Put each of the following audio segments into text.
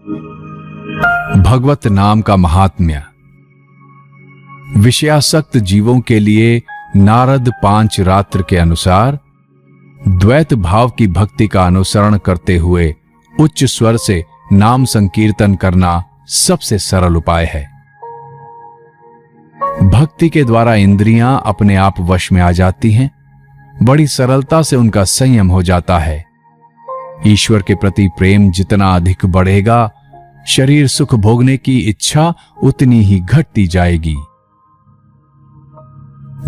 भगवत नाम का महात्म्य। विषयासक्त जीवों के लिए नारद 5 रात्र के अनुसार द्वैत भाव की भक्ति का अनुसरण करते हुए उच्च स्वर से नाम संकीर्तन करना सबसे सरल उपाय है। भक्ति के द्वारा इंद्रियां अपने आप वश में आ जाती हैं, बड़ी सरलता से उनका संयम हो जाता है। ईश्वर के प्रति प्रेम जितना अधिक बढ़ेगा, शरीर सुख भोगने की इच्छा उतनी ही घटती जाएगी।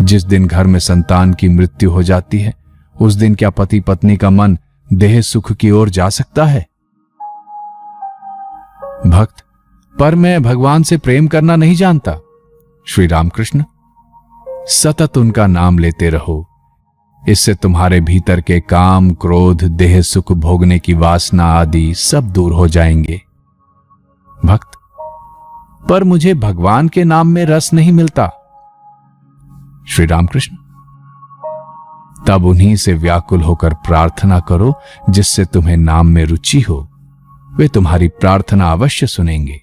जिस दिन घर में संतान की मृत्यु हो जाती है, उस दिन क्या पति पत्नी का मन देह सुख की ओर जा सकता है? भक्त, पर मैं भगवान से प्रेम करना नहीं जानता। श्री रामकृष्ण, सतत उनका नाम लेते रहो। इससे तुम्हारे भीतर के काम, क्रोध, देह सुख भोगने की वासना आदि सब दूर हो जाएंगे। भक्त, पर मुझे भगवान के नाम में रस नहीं मिलता। श्री रामकृष्ण, तब उन्हीं से व्याकुल होकर प्रार्थना करो जिससे तुम्हें नाम में रुचि हो। वे तुम्हारी प्रार्थना अवश्य सुनेंगे।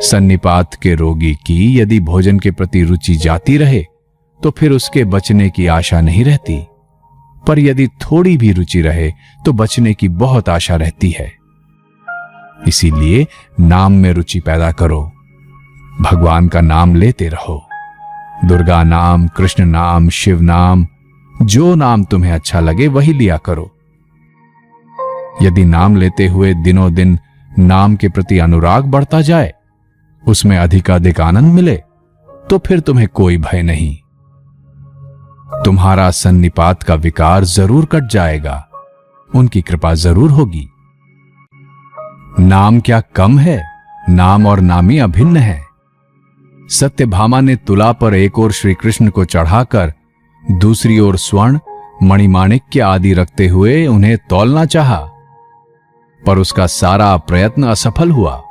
सन्निपात के रोगी की यदि भोजन के प्रति रुचि जाती रहे तो फिर उसके बचने की आशा नहीं रहती, पर यदि थोड़ी भी रुचि रहे तो बचने की बहुत आशा रहती है। इसीलिए नाम में रुचि पैदा करो, भगवान का नाम लेते रहो। दुर्गा नाम, कृष्ण नाम, शिव नाम, जो नाम तुम्हें अच्छा लगे वही लिया करो। यदि नाम लेते हुए दिनों दिन नाम के प्रति अनुराग बढ़ता जाए, उसमें अधिकाधिक आनंद मिले, तो फिर तुम्हें कोई भय नहीं। तुम्हारा सन्निपात का विकार जरूर कट जाएगा, उनकी कृपा जरूर होगी। नाम क्या कम है, नाम और नामी अभिन्न है। सत्यभामा ने तुला पर एक ओर श्री कृष्ण को चढ़ाकर दूसरी ओर स्वर्ण, मणिमाणिक्य आदि रखते हुए उन्हें तौलना चाहा, पर उसका सारा प्रयत्न असफल हुआ।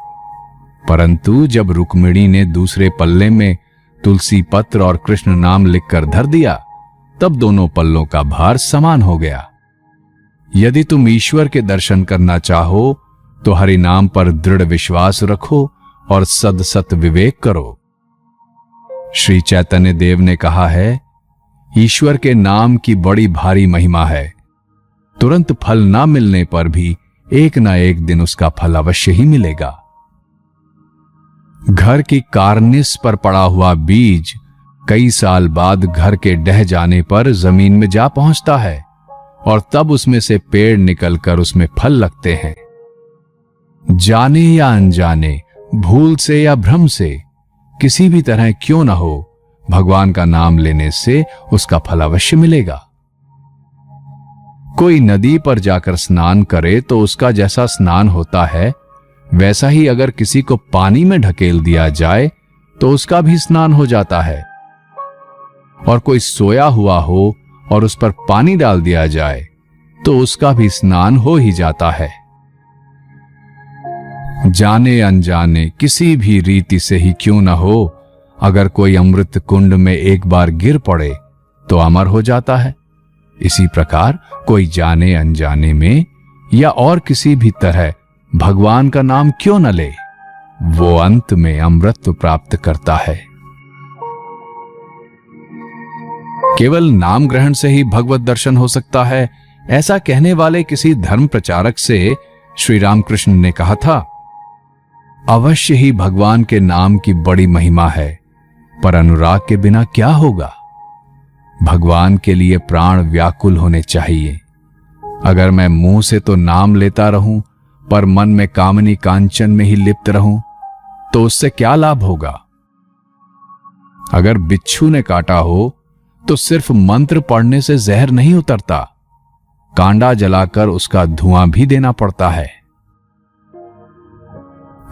परंतु जब रुक्मिणी ने दूसरे पल्ले में तुलसी पत्र और कृष्ण नाम लिखकर धर दिया, तब दोनों पल्लों का भार समान हो गया। यदि तुम ईश्वर के दर्शन करना चाहो तो हरि नाम पर दृढ़ विश्वास रखो और सदसत विवेक करो। श्री चैतन्य देव ने कहा है, ईश्वर के नाम की बड़ी भारी महिमा है। तुरंत फल ना मिलने पर भी एक ना एक दिन उसका फल अवश्य ही मिलेगा। घर की कार्निस पर पड़ा हुआ बीज कई साल बाद घर के ढह जाने पर जमीन में जा पहुंचता है और तब उसमें से पेड़ निकलकर उसमें फल लगते हैं। जाने या अनजाने, भूल से या भ्रम से, किसी भी तरह क्यों ना हो, भगवान का नाम लेने से उसका फल अवश्य मिलेगा। कोई नदी पर जाकर स्नान करे तो उसका जैसा स्नान होता है, वैसा ही अगर किसी को पानी में ढकेल दिया जाए तो उसका भी स्नान हो जाता है। और कोई सोया हुआ हो और उस पर पानी डाल दिया जाए तो उसका भी स्नान हो ही जाता है। जाने अनजाने किसी भी रीति से ही क्यों न हो, अगर कोई अमृत कुंड में एक बार गिर पड़े तो अमर हो जाता है। इसी प्रकार कोई जाने अनजाने में या और किसी भी तरह भगवान का नाम क्यों न ले, वो अंत में अमृत प्राप्त करता है। केवल नाम ग्रहण से ही भगवत दर्शन हो सकता है, ऐसा कहने वाले किसी धर्म प्रचारक से श्री रामकृष्ण ने कहा था। अवश्य ही भगवान के नाम की बड़ी महिमा है, पर अनुराग के बिना क्या होगा। भगवान के लिए प्राण व्याकुल होने चाहिए। अगर मैं मुंह से तो नाम लेता रहूं पर मन में कामनी कांचन में ही लिप्त रहूं तो उससे क्या लाभ होगा। अगर बिच्छू ने काटा हो तो सिर्फ मंत्र पढ़ने से जहर नहीं उतरता, कांडा जलाकर उसका धुआं भी देना पड़ता है।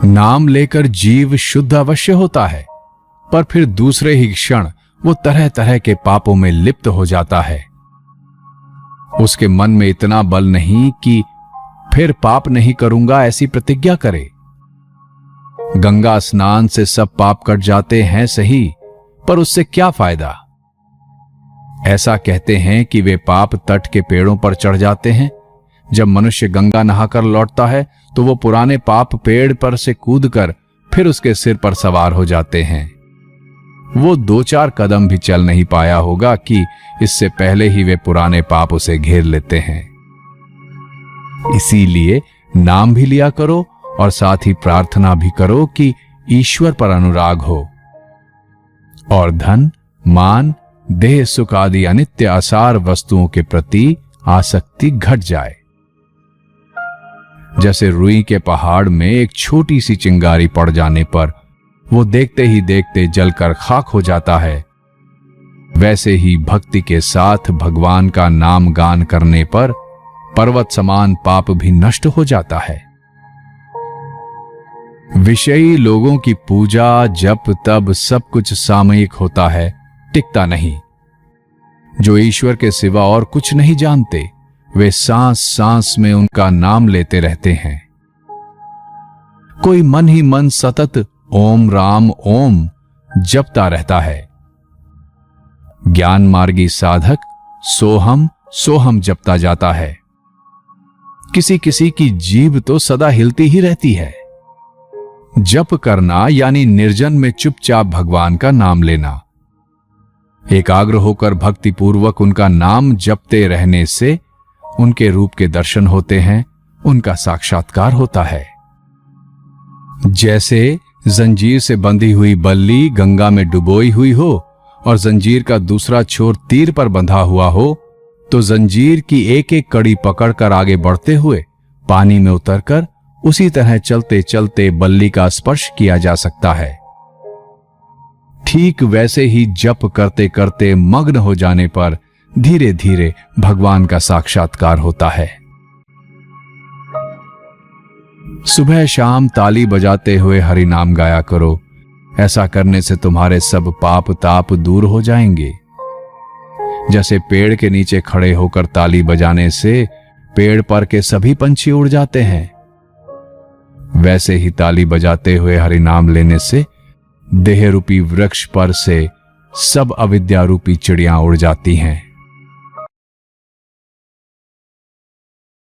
नाम लेकर जीव शुद्ध अवश्य होता है, पर फिर दूसरे ही क्षण वो तरह तरह के पापों में लिप्त हो जाता है। उसके मन में इतना बल नहीं कि फिर पाप नहीं करूंगा ऐसी प्रतिज्ञा करे। गंगा स्नान से सब पाप कट जाते हैं सही, पर उससे क्या फायदा। ऐसा कहते हैं कि वे पाप तट के पेड़ों पर चढ़ जाते हैं। जब मनुष्य गंगा नहाकर लौटता है तो वो पुराने पाप पेड़ पर से कूदकर फिर उसके सिर पर सवार हो जाते हैं। वो 2-4 कदम भी चल नहीं पाया होगा कि इससे पहले ही वे पुराने पाप उसे घेर लेते हैं। इसीलिए नाम भी लिया करो और साथ ही प्रार्थना भी करो कि ईश्वर पर अनुराग हो और धन, मान, देह सुख आदि अनित्य आसार वस्तुओं के प्रति आसक्ति घट जाए। जैसे रुई के पहाड़ में एक छोटी सी चिंगारी पड़ जाने पर वो देखते ही देखते जलकर खाक हो जाता है, वैसे ही भक्ति के साथ भगवान का नाम गान करने पर पर्वत समान पाप भी नष्ट हो जाता है। विषयी लोगों की पूजा, जप, तप सब कुछ सामयिक होता है, टिकता नहीं। जो ईश्वर के सिवा और कुछ नहीं जानते, वे सांस सांस में उनका नाम लेते रहते हैं। कोई मन ही मन सतत ओम राम ओम जपता रहता है। ज्ञान मार्गी साधक सोहम सोहम जपता जाता है। किसी किसी की जीभ तो सदा हिलती ही रहती है। जप करना यानी निर्जन में चुपचाप भगवान का नाम लेना। एकाग्र होकर भक्तिपूर्वक उनका नाम जपते रहने से उनके रूप के दर्शन होते हैं, उनका साक्षात्कार होता है। जैसे जंजीर से बंधी हुई बल्ली गंगा में डुबोई हुई हो और जंजीर का दूसरा छोर तीर पर बंधा हुआ हो, तो जंजीर की एक एक कड़ी पकड़कर आगे बढ़ते हुए पानी में उतरकर उसी तरह चलते चलते बल्ली का स्पर्श किया जा सकता है। ठीक वैसे ही जप करते करते मग्न हो जाने पर धीरे धीरे भगवान का साक्षात्कार होता है। सुबह शाम ताली बजाते हुए हरि नाम गाया करो। ऐसा करने से तुम्हारे सब पाप ताप दूर हो जाएंगे। जैसे पेड़ के नीचे खड़े होकर ताली बजाने से पेड़ पर के सभी पंछी उड़ जाते हैं, वैसे ही ताली बजाते हुए हरि नाम लेने से देह रूपी वृक्ष पर से सब अविद्या रूपी चिड़ियां उड़ जाती हैं।